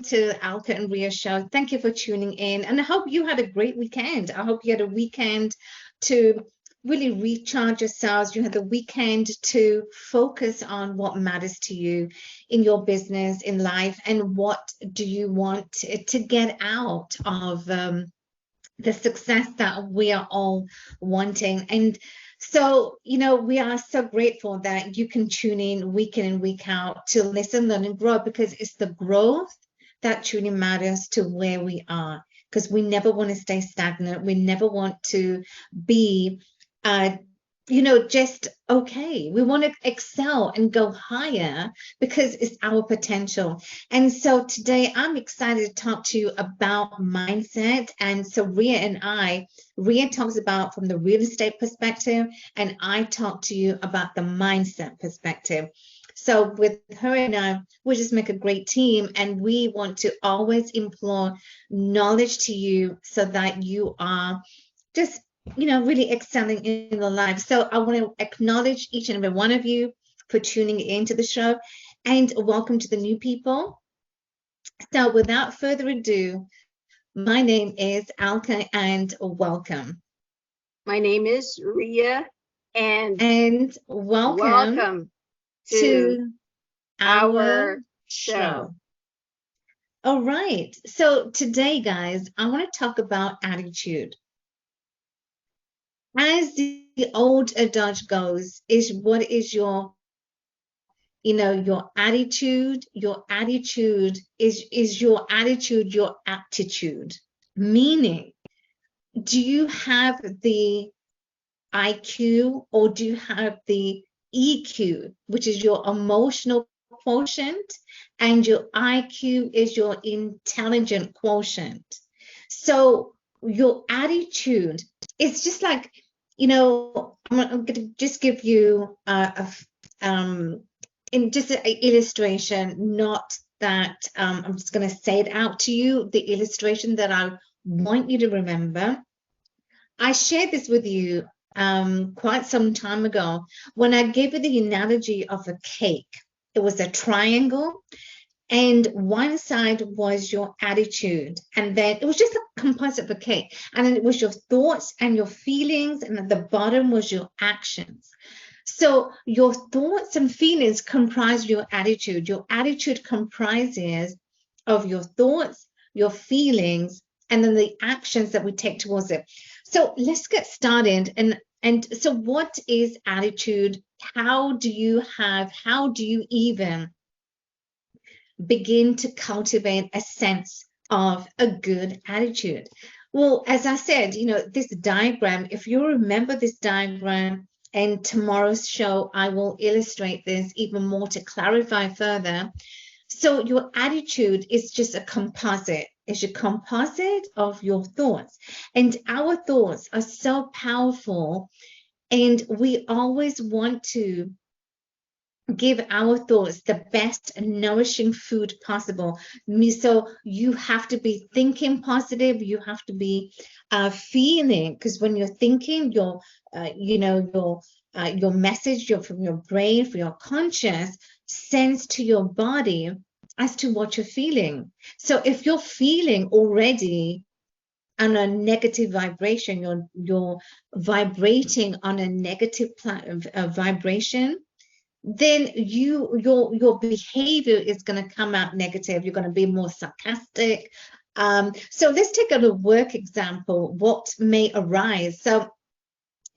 to 𝗥𝗵𝗲 show. Thank you for tuning in, and I hope you had a great weekend. I hope you had a weekend to really recharge yourselves. You had the weekend to focus on what matters to you in your business, in life, and what do you want to get out of the success that we are all wanting. And so, we are so grateful that you can tune in week and week out to listen, learn, and grow, because it's the growth that truly matters to where we are, because we never want to stay stagnant. We never want to be just okay. We want to excel and go higher because it's our potential. And so today I'm excited to talk to you about mindset. And so Ria talks about from the real estate perspective, and I talk to you about the mindset perspective. So with her and I, we just make a great team, and we want to always implore knowledge to you so that you are just really excelling in your life. So I want to acknowledge each and every one of you for tuning into the show, and welcome to the new people. So without further ado, my name is 𝗥𝗵𝗲, and welcome. My name is Ria, and welcome to our show. All right. So today, guys, I want to talk about attitude. As the old adage goes, what is your attitude? Your attitude is your attitude, your aptitude. Meaning, do you have the IQ, or do you have the EQ, which is your emotional quotient, and your IQ is your intelligent quotient? So your attitude is just like, I'm going to just give you in just an illustration, not that I'm just going to say it out to you, the illustration that I want you to remember. I shared this with you quite some time ago when I gave you the analogy of a cake. It was a triangle, and one side was your attitude, and then it was just a composite of a cake, and then it was your thoughts and your feelings, and at the bottom was your actions. So your thoughts and feelings comprise your attitude. Your attitude comprises of your thoughts, your feelings, and then the actions that we take towards it. So let's get started. And so what is attitude? How do you even begin to cultivate a sense of a good attitude? Well, as I said, this diagram, if you remember this diagram, and tomorrow's show, I will illustrate this even more to clarify further. So your attitude is just a composite. It's a composite of your thoughts. And our thoughts are so powerful, and we always want to give our thoughts the best nourishing food possible. So you have to be thinking positive. You have to be feeling, because when you're thinking, your message from your brain, from your conscious, sends to your body as to what you're feeling. So if you're feeling already on a negative vibration, you're vibrating on a negative vibration, then your behavior is going to come out negative. You're going to be more sarcastic. So let's take a work example, what may arise. So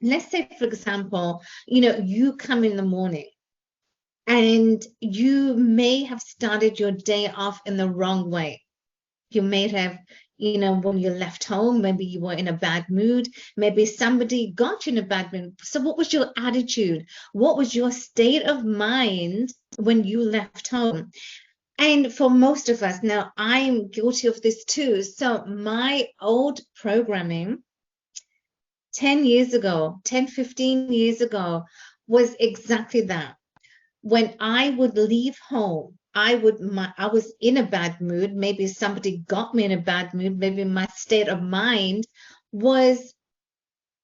let's say, for example, you come in the morning and you may have started your day off in the wrong way. You may have, when you left home, maybe you were in a bad mood. Maybe somebody got you in a bad mood. So what was your attitude? What was your state of mind when you left home? And for most of us, now I'm guilty of this too. So my old programming 10 years ago, 10, 15 years ago, was exactly that. When I would leave home, I was in a bad mood. Maybe somebody got me in a bad mood. Maybe my state of mind was,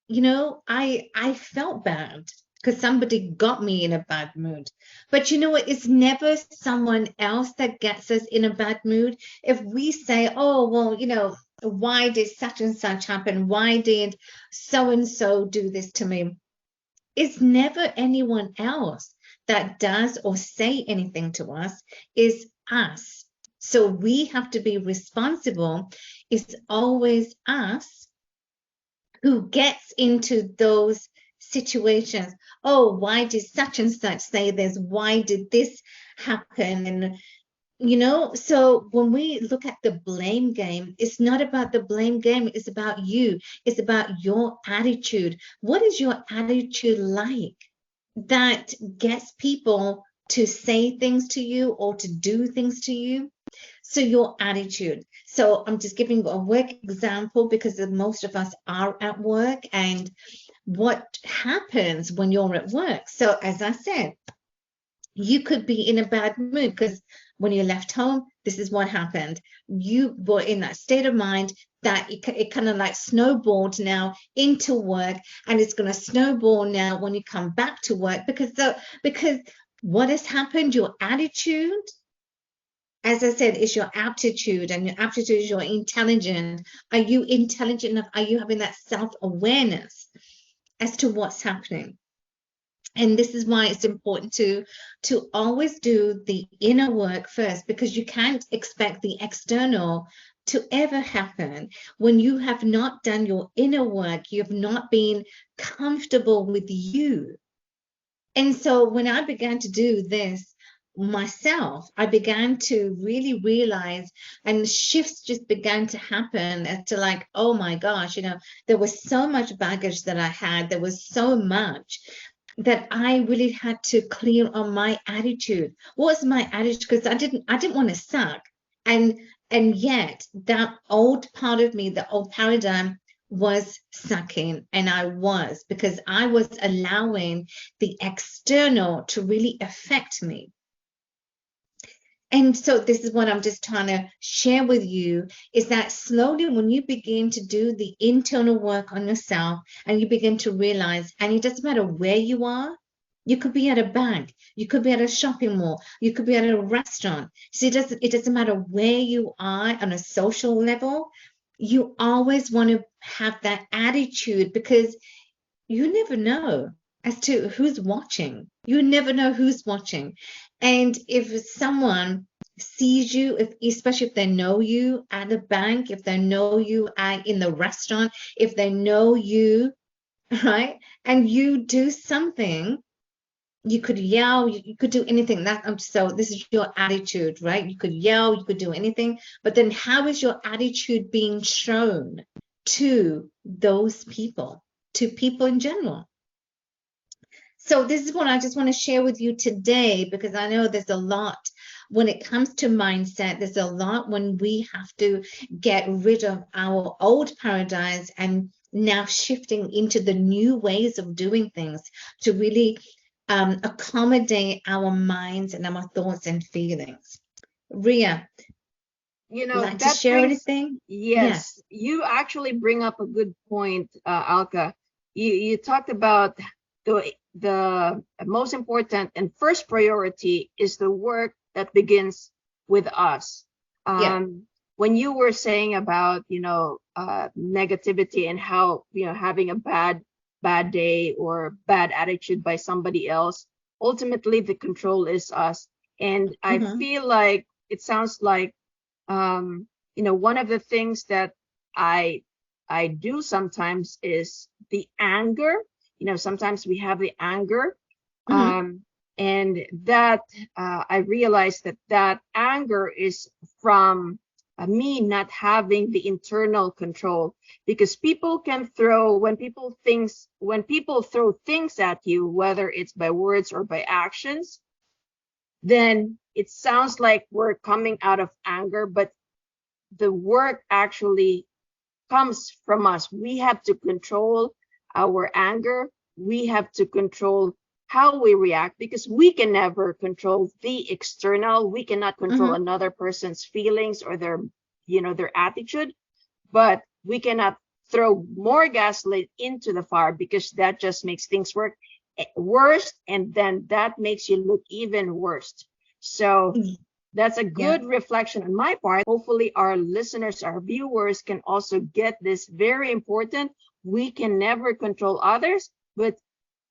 I felt bad. because somebody got me in a bad mood. But you know what? It's never someone else that gets us in a bad mood. If we say, oh, well, you know, why did such and such happen? Why did so and so do this to me? It's never anyone else that does or say anything to us. It's us. So we have to be responsible. It's always us who gets into those situations. Oh, why did such and such say this? Why did this happen? And you know, so when we look at the blame game, it's not about the blame game, it's about you. It's about your attitude. What is your attitude like that gets people to say things to you or to do things to you? So your attitude. So I'm just giving a work example because most of us are at work, and what happens when you're at work. So as I said, you could be in a bad mood because when you left home, this is what happened. You were in that state of mind that it kind of like snowballed now into work, and it's going to snowball now when you come back to work because what has happened, your attitude, as I said, is your aptitude, and your aptitude is your intelligence. Are you intelligent enough? Are you having that self-awareness as to what's happening? And this is why it's important to always do the inner work first, because you can't expect the external to ever happen when you have not done your inner work. You have not been comfortable with you. And so when I began to do this myself, I began to really realize, and shifts just began to happen as to like, oh my gosh, you know, there was so much baggage that I had. There was so much that I really had to clear on my attitude. What was my attitude? Because I didn't want to suck. And yet that old part of me, the old paradigm, was sucking, and I was, because I was allowing the external to really affect me. And so this is what I'm just trying to share with you, is that slowly when you begin to do the internal work on yourself and you begin to realize, and it doesn't matter where you are, you could be at a bank, you could be at a shopping mall, you could be at a restaurant. So it doesn't matter where you are on a social level, you always want to have that attitude, because you never know as to who's watching. You never know who's watching. And if someone sees you, especially if they know you at the bank, if they know you in the restaurant, if they know you, right, and you do something, you could yell, you could do anything. So this is your attitude, right? You could yell, you could do anything, but then how is your attitude being shown to those people, to people in general? So this is what I just want to share with you today, because I know there's a lot when it comes to mindset. There's a lot when we have to get rid of our old paradigms and now shifting into the new ways of doing things to really accommodate our minds and our thoughts and feelings. Ria, you know, like to share anything? Yes, you actually bring up a good point, Alka. You talked about the most important and first priority is the work that begins with us. When you were saying about, you know, negativity and how, you know, having a bad day or bad attitude by somebody else, ultimately the control is us. And I feel like it sounds like, you know, one of the things that I do sometimes is the anger. You know, sometimes we have the anger, and that I realized that anger is from me not having the internal control, because people can throw, when people throw things at you, whether it's by words or by actions, then it sounds like we're coming out of anger, but the work actually comes from us. We have to control our anger. We have to control how we react, because we can never control the external. We cannot control another person's feelings or their, you know, their attitude, but we cannot throw more gasoline into the fire, because that just makes things work. worse, and then that makes you look even worse. So that's a good reflection on my part. Hopefully our listeners, our viewers can also get this very important. We can never control others, but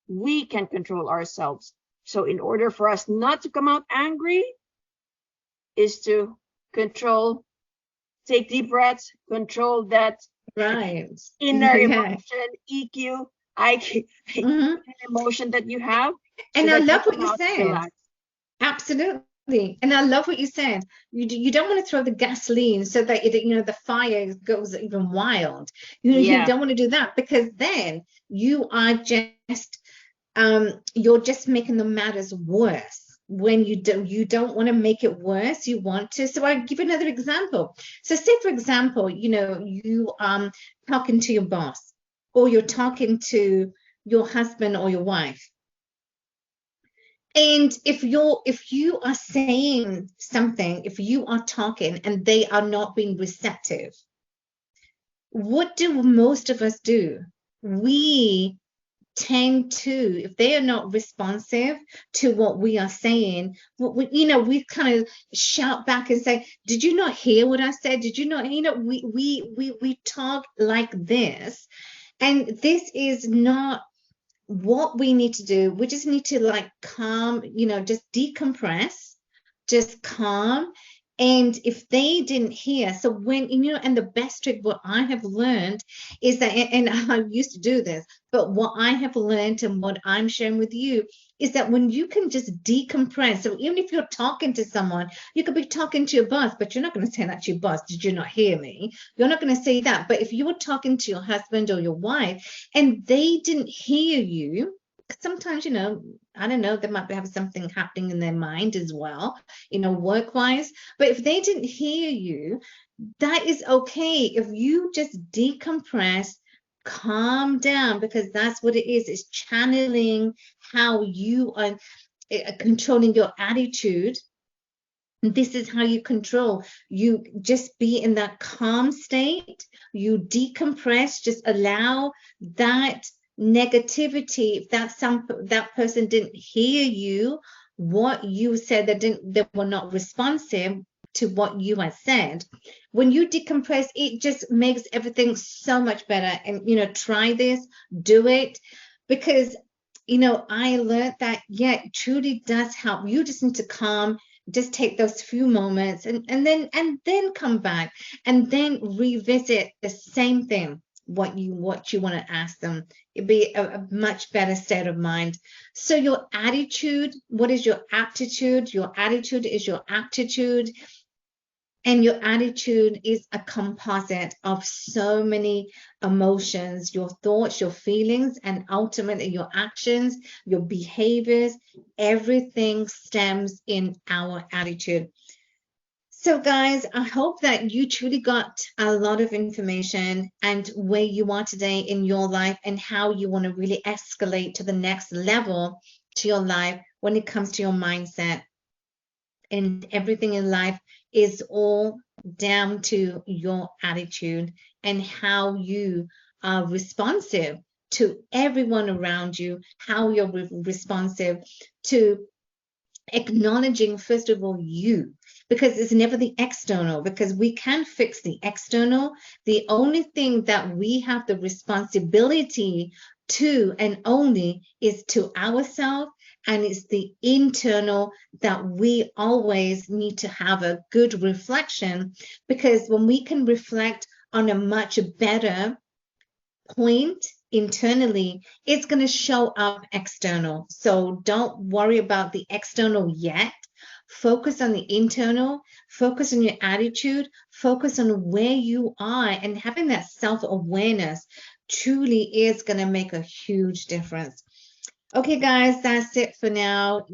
we can control ourselves. So in order for us not to come out angry is to control, take deep breaths, control that inner emotion, EQ, IQ, emotion that you have. And I love what you said. Absolutely. And I love what you said. You don't want to throw the gasoline so that the fire goes even wild. You don't want to do that, because then you are just you're just making the matters worse. When you don't want to make it worse, you want to. So I'll give you another example. So say, for example, you talking to your boss, or you're talking to your husband or your wife. And if you are saying something, if you are talking and they are not being receptive, what do most of us do? We tend to, if they are not responsive to what we are saying, we kind of shout back and say, did you not hear what I said? Did you not, we talk like this. And this is not what we need to do. We just need to calm, just decompress, just calm. And if they didn't hear, so when, and the best trick, what I have learned is that, and I used to do this, but what I have learned and what I'm sharing with you is that when you can just decompress, so even if you're talking to someone, you could be talking to your boss, but you're not going to say that to your boss, did you not hear me? You're not going to say that. But if you were talking to your husband or your wife and they didn't hear you, sometimes, I don't know, they might have something happening in their mind as well, work-wise. But if they didn't hear you, that is okay. If you just decompress, calm down, because that's what it is. It's channeling how you are controlling your attitude. This is how you control. You just be in that calm state. You decompress, just allow that negativity, if that person didn't hear you, what you said, they were not responsive to what you had said. When you decompress, it just makes everything so much better. And try this, do it, because I learned that it truly does help. You just need to calm, just take those few moments and then come back and then revisit the same thing, what you want to ask them. It'd be a much better state of mind. So your attitude, what is your aptitude? Your attitude is your aptitude. And your attitude is a composite of so many emotions, your thoughts, your feelings, and ultimately your actions, your behaviors. Everything stems in our attitude. So guys, I hope that you truly got a lot of information and where you are today in your life and how you want to really escalate to the next level to your life when it comes to your mindset. And everything in life is all down to your attitude and how you are responsive to everyone around you, how you're responsive to acknowledging, first of all, you, because it's never the external, because we can fix the external. The only thing that we have the responsibility to and only is to ourselves, and it's the internal that we always need to have a good reflection, because when we can reflect on a much better point internally, it's going to show up external. So don't worry about the external yet. Focus on the internal, focus on your attitude, focus on where you are, and having that self-awareness truly is going to make a huge difference. Okay, guys, that's it for now.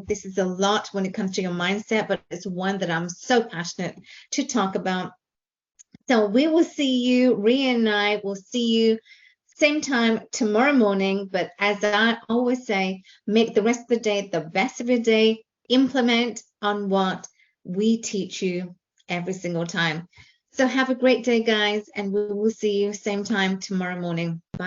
This is a lot when it comes to your mindset, but it's one that I'm so passionate to talk about. So we will see you, Rhea and I will see you same time tomorrow morning. But as I always say, make the rest of the day the best of your day. Implement on what we teach you every single time. So have a great day, guys, and we will see you same time tomorrow morning. Bye.